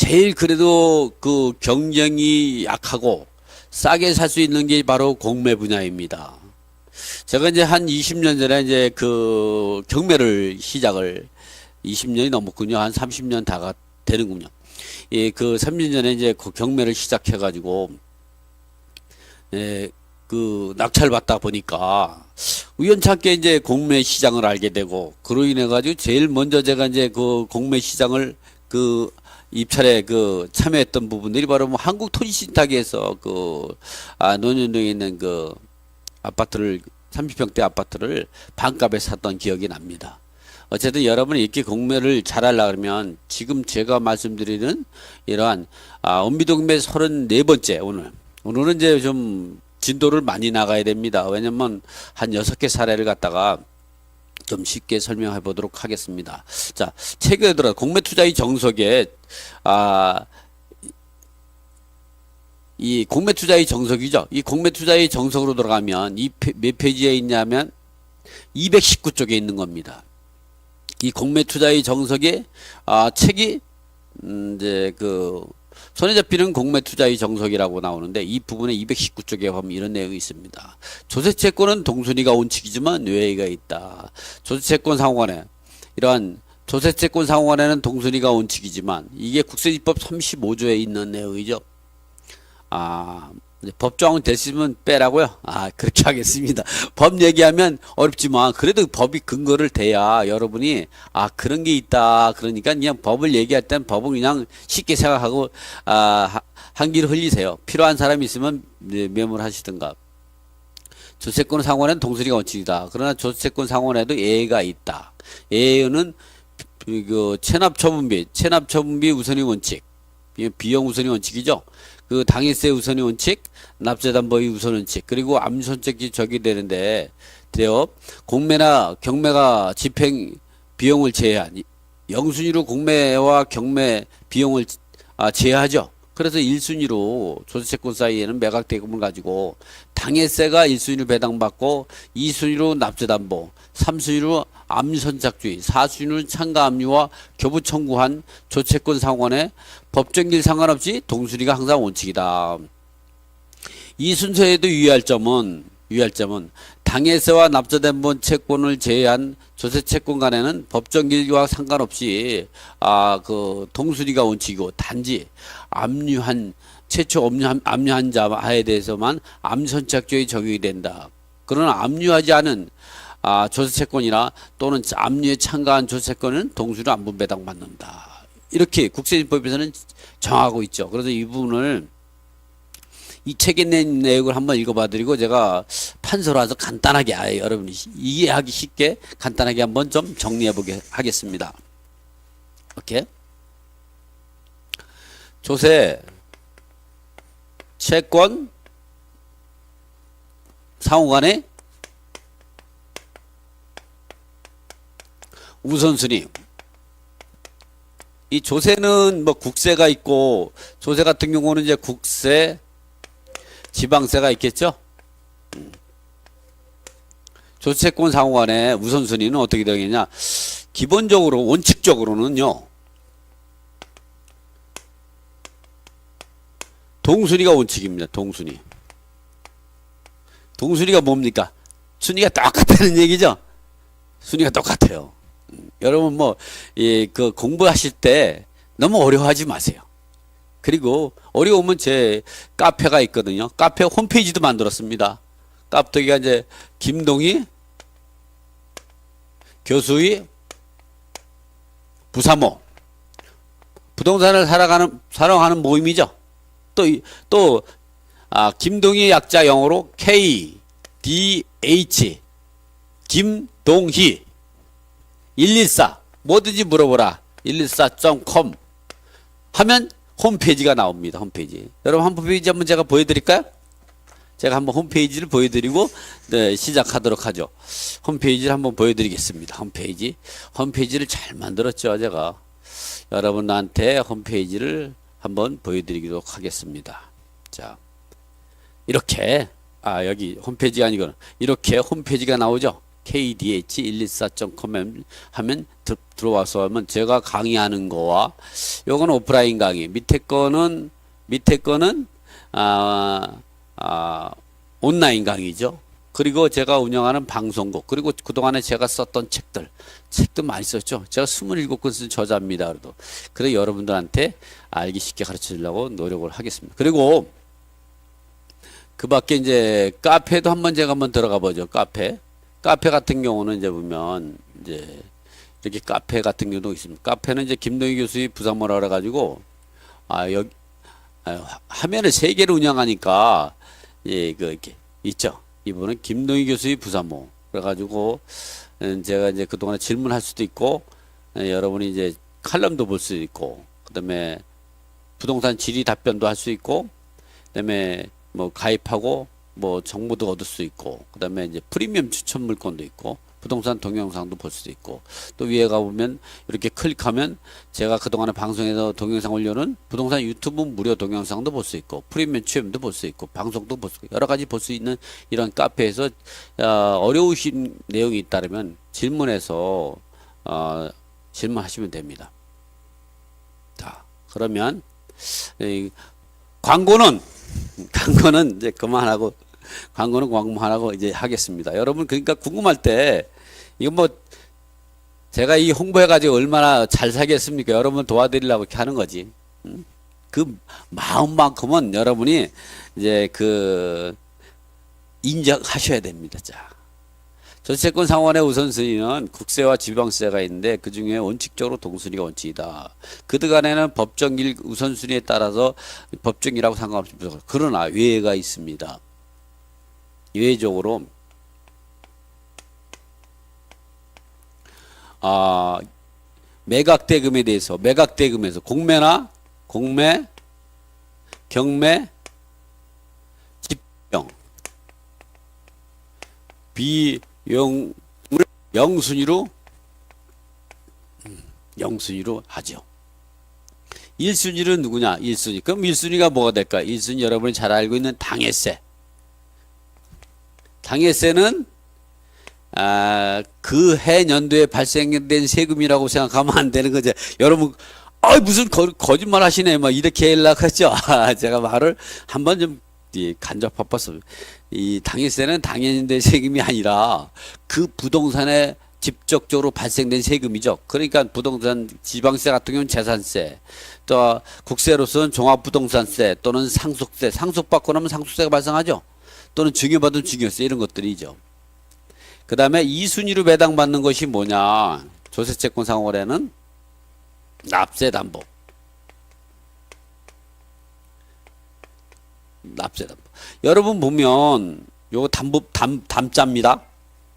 제일 그래도 그 경쟁이 약하고 싸게 살 수 있는 게 바로 공매 분야입니다. 제가 이제 한 20년 전에 이제 그 경매를 시작을 20년이 넘었군요. 한 30년 다가 되는군요. 예, 그 30년 전에 이제 그 경매를 시작해가지고, 예, 그 낙찰받다 보니까 우연찮게 이제 공매 시장을 알게 되고, 그로 인해 가지고 제일 먼저 제가 이제 그 공매 시장을 그 입찰에 그 참여했던 부분들이 바로 뭐 한국토지신탁에서 논현동에 있는 그 아파트를 30평대 아파트를 반값에 샀던 기억이 납니다. 어쨌든 여러분이 이렇게 공매를 잘하려고 그러면 지금 제가 말씀드리는 이러한 엄비동매 34번째 오늘은 이제 좀 진도를 많이 나가야 됩니다. 왜냐면 한 6개 사례를 갖다가 좀 쉽게 설명해 보도록 하겠습니다. 자, 책에 들어 공매 투자의 정석에 이 공매 투자의 정석이죠. 이 공매 투자의 정석으로 들어가면 몇 페이지에 있냐면 219쪽에 있는 겁니다. 이 공매 투자의 정석에 책이 이제 그 손에 잡히는 공매 투자의 정석이라고 나오는데 이 부분에 219쪽에 보면 이런 내용이 있습니다. 조세채권은 동순위가 원칙이지만 외의가 있다. 조세채권 상호간에 이러한 조세채권 상호간에는 동순위가 원칙이지만 이게 국세지법 35조에 있는 내용이죠. 법조항은 됐으면 빼라고요? 그렇게 하겠습니다. 법 얘기하면 어렵지만 그래도 법이 근거를 대야 여러분이 그런 게 있다. 그러니까 그냥 법을 얘기할 땐 법은 그냥 쉽게 생각하고 한기를 흘리세요. 필요한 사람이 있으면 메모를 하시든가. 조세권 상환은 동순위가 원칙이다. 그러나 조세권 상환에도 예외가 있다. 예외는 그 체납처분비 우선의 원칙, 비용 우선의 원칙이죠. 그 당해세 우선의 원칙, 납세담보의 우선 원칙, 그리고 암손책이 적이 되는데, 공매나 경매가 집행 비용을 제한, 영순위로 공매와 경매 비용을 제하죠. 그래서 1순위로 조세채권 사이에는 매각 대금을 가지고 당해세가 1순위로 배당받고 2순위로 납세담보, 3순위로 암선착주의, 4순위로 참가압류와 교부 청구한 조채권 상환에 법정길 상관없이 동순위가 항상 원칙이다. 이 순서에도 유의할 점은 당해세와 납세담보 채권을 제외한 조세채권 간에는 법정길과 상관없이 그 동순위가 원칙이고 단지 최초 압류한 자에 대해서만 암선착주의 적용이 된다. 그러나 압류하지 않은 조세채권이나 또는 압류에 참가한 조세채권은 동순위로 안 분배당받는다. 이렇게 국세법에서는 정하고 있죠. 그래서 이 부분을 이 책에 낸 내용을 한번 읽어봐 드리고 제가 판서라서 간단하게 여러분이 이해하기 쉽게 간단하게 한번 좀 정리해 보게 하겠습니다. 오케이. 조세 채권 상호간의 우선순위. 이 조세는 뭐 국세가 있고 조세 같은 경우는 이제 국세, 지방세가 있겠죠. 조세채권 상호간의 우선순위는 어떻게 되겠냐? 기본적으로 원칙적으로는요. 동순위가 원칙입니다. 동순위가 뭡니까? 순위가 똑같다는 얘기죠. 순위가 똑같아요. 여러분 그 공부하실 때 너무 어려워하지 마세요. 그리고 어려우면 제 카페가 있거든요. 카페 홈페이지도 만들었습니다. 카페가 이제 김동희 교수의 부사모 부동산을 사랑하는 모임이죠. 또 김동희 약자 영어로 KDH 김동희 114 뭐든지 물어보라 114.com 하면 홈페이지가 나옵니다. 홈페이지. 여러분 홈페이지 한번 제가 보여드릴까요? 제가 한번 홈페이지를 보여드리고 시작하도록 하죠. 홈페이지를 한번 보여드리겠습니다. 홈페이지를 잘 만들었죠. 제가 여러분한테 홈페이지를 한번 보여드리도록 하겠습니다. 자, 이렇게 여기 홈페이지가 아니고 이렇게 홈페이지가 나오죠. kdh124.com 하면 들어와서 하면 제가 강의하는 거와 요건 오프라인 강의, 밑에 거는 온라인 강의죠. 그리고 제가 운영하는 방송국, 그리고 그동안에 제가 썼던 책도 많이 썼죠. 제가 27권 쓴 저자입니다. 그래도. 그래 여러분들한테 알기 쉽게 가르쳐 주려고 노력을 하겠습니다. 그리고 그 밖에 이제 카페도 제가 한번 들어가 보죠. 카페 같은 경우는 이제 보면 이제 이렇게 카페 같은 경우도 있습니다. 카페는 이제 김동희 교수의 부산모라 그래가지고 여기 화면을 3개를 운영하니까 이렇게 있죠. 이분은 김동희 교수의 부산모 그래가지고 제가 이제 그동안에 질문할 수도 있고 여러분이 이제 칼럼도 볼 수 있고 그다음에 부동산 질의 답변도 할 수 있고 그다음에 뭐 가입하고 뭐 정보도 얻을 수 있고 그다음에 이제 프리미엄 추천 물건도 있고 부동산 동영상도 볼 수도 있고 또 위에 가보면 이렇게 클릭하면 제가 그동안에 방송에서 동영상 올려놓은 부동산 유튜브 무료 동영상도 볼 수 있고 프리미엄 취업도 볼 수 있고 방송도 볼 수 있고 여러 가지 볼 수 있는 이런 카페에서 어려우신 내용이 있다면 질문해서 질문하시면 됩니다. 자, 그러면 광고는 이제 그만하고 광고하고 이제 하겠습니다. 여러분 그러니까 궁금할 때 이거 뭐 제가 이 홍보해가지고 얼마나 잘 살겠습니까? 여러분 도와드리려고 이렇게 하는 거지. 그 마음만큼은 여러분이 이제 그 인정하셔야 됩니다. 자, 저채권 상환의 우선순위는 국세와 지방세가 있는데 그 중에 원칙적으로 동순위가 원칙이다. 그간에는 법정일 우선순위에 따라서 법정이라고 상관없습니다. 그러나 외회가 있습니다. 예외적으로 매각대금에 대해서 매각대금에서 공매, 경매, 집병, 비용을 영순위로 하죠. 1순위는 누구냐? 1순위. 그럼 1순위가 뭐가 될까? 1순위 여러분이 잘 알고 있는 당해세. 당해세는 그 해 연도에 발생된 세금이라고 생각하면 안 되는 거죠. 여러분 무슨 거짓말 하시네 막 이렇게 하려고 했죠. 제가 말을 한번 좀 간접 바빴어요. 이 당해세는 당연인데 세금이 아니라 그 부동산에 직접적으로 발생된 세금이죠. 그러니까 부동산 지방세 같은 경우는 재산세, 또 국세로서는 종합부동산세 또는 상속세, 상속받고 나면 상속세가 발생하죠. 또는 증여받은 증여세 이런 것들이죠. 그 다음에 2순위로 배당받는 것이 뭐냐? 조세채권 상호거래는 납세담보. 여러분 보면 요거 담자입니다.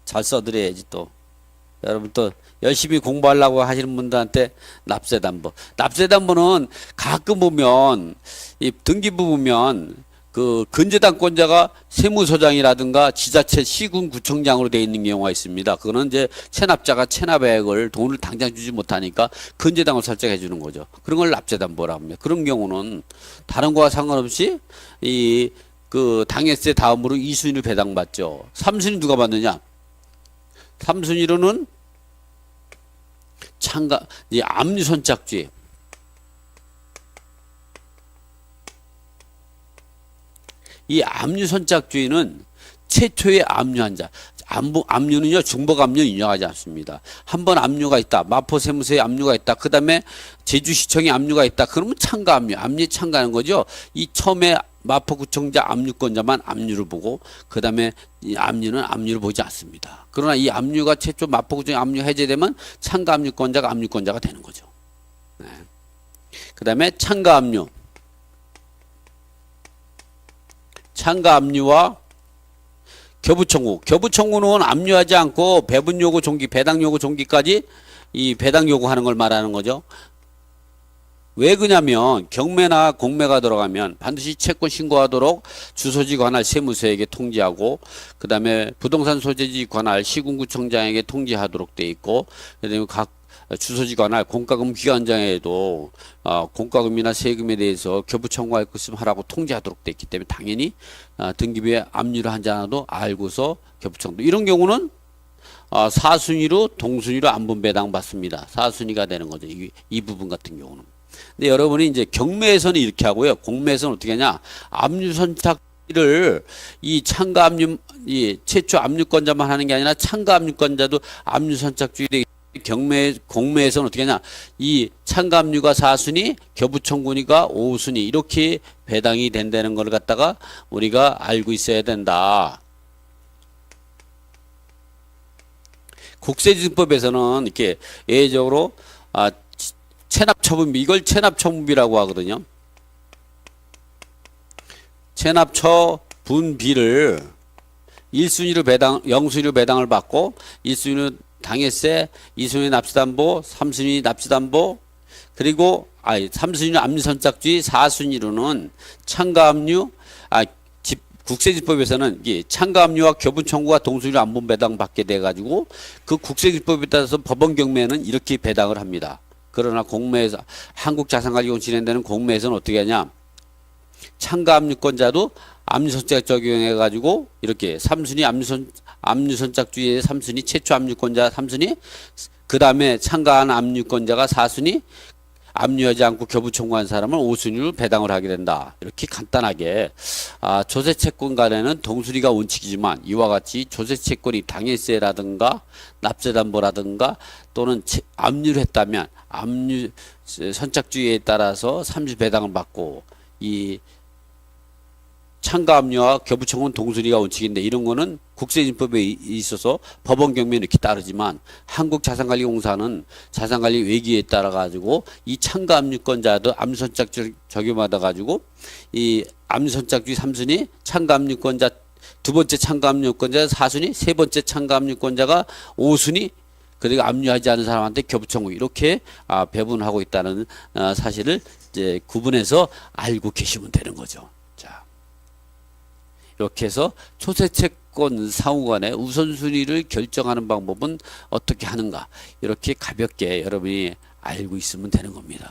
잘 써드려야지 또. 여러분 또 열심히 공부하려고 하시는 분들한테 납세담보는 가끔 보면 이 등기부 보면 그 근저당권자가 세무서장이라든가 지자체 시군구청장으로 되어 있는 경우가 있습니다. 그거는 이제 체납자가 체납액을 돈을 당장 주지 못하니까 근저당을 설정해 주는 거죠. 그런 걸 납세담보라고 합니다. 그런 경우는 다른 거와 상관없이 그 당해세 다음으로 2순위로 배당받죠. 3순위 누가 받느냐? 3순위로는 압류선착주의. 이 압류선착주의는 최초의 압류한 자. 압류는요, 중복압류 인정하지 않습니다. 한번 압류가 있다. 마포세무서에 압류가 있다. 그 다음에 제주시청에 압류가 있다. 그러면 참가압류. 압류에 참가하는 거죠. 이 처음에 마포구청자 압류권자만 압류를 보고 그 다음에 이 압류는 압류를 보지 않습니다. 그러나 이 압류가 최초 마포구청에 압류 해제되면 참가압류권자가 압류권자가 되는 거죠. 네. 그 다음에 참가압류. 참가압류와 교부청구. 교부청구는 압류하지 않고 배분요구 종기, 배당요구 종기까지 이 배당요구하는 걸 말하는 거죠. 왜 그냐면 경매나 공매가 들어가면 반드시 채권 신고하도록 주소지 관할 세무서에게 통지하고 그 다음에 부동산 소재지 관할 시군구청장에게 통지하도록 돼 있고 그다음에 각 주소지 관할 공과금 기관장에도 공과금이나 세금에 대해서 교부 청구할 것을 하라고 통지하도록 돼 있기 때문에 당연히 등기부에 압류를 하지 않아도 알고서 교부 청구. 이런 경우는 4순위로 동순위로 안분 배당 받습니다. 4순위가 되는 거죠. 이 부분 같은 경우는. 근데 여러분이 이제 경매에서는 이렇게 하고요. 공매에서는 어떻게 하냐? 압류선착을 이 참가 압류, 이 최초 압류권자만 하는 게 아니라 참가 압류권자도 압류선착주의 되기 때문에 공매에서는 어떻게 하냐? 이 참가 압류가 4순위, 겨부청구니가 5순위 이렇게 배당이 된다는 걸 갖다가 우리가 알고 있어야 된다. 국세징법에서는 이렇게 예외적으로 체납처분비, 이걸 체납처분비라고 하거든요. 체납처분비를 1순위로 배당, 0순위로 배당을 받고 1순위로 당해세, 2순위 납치담보, 3순위 납치담보, 그리고 3순위는 압류선착주의, 4순위로는 참가압류, 국세징법에서는 참가압류와 교부청구가 동순위로 안분 배당 받게 돼 가지고 그 국세징법에 따라서 법원 경매는 이렇게 배당을 합니다. 그러나 공매에서 한국자산관리공 진행되는 공매에서는 어떻게 하냐? 참가압류권자도 압류선착 적용해 가지고 이렇게 3순위 압류선착주의의 3순위 최초 압류권자 3순위, 그 다음에 참가한 압류권자가 4순위, 압류하지 않고 교부청구한 사람은 5순위로 배당을 하게 된다. 이렇게 간단하게 조세채권 간에는 동순위가 원칙이지만 이와 같이 조세채권이 당해세라든가 납세담보라든가 또는 압류를 했다면 압류 선착주의에 따라서 30 배당을 받고 이 참가압류와 교부청구는 동순위가 원칙인데 이런 거는 국세징법에 있어서 법원 경매는 이렇게 따르지만 한국자산관리공사는 자산관리 외기에 따라 가지고 이 참가압류권자도 압류선착주 적용받아 가지고 이 압류선착주의 3순위, 참가압류권자 두 번째 참가압류권자 4순위, 세 번째 참가압류권자가 5순위, 그리고 압류하지 않은 사람한테 교부청구 이렇게 배분하고 있다는 사실을 이제 구분해서 알고 계시면 되는 거죠. 이렇게 해서 초세채권 상호간의 우선순위를 결정하는 방법은 어떻게 하는가 이렇게 가볍게 여러분이 알고 있으면 되는 겁니다.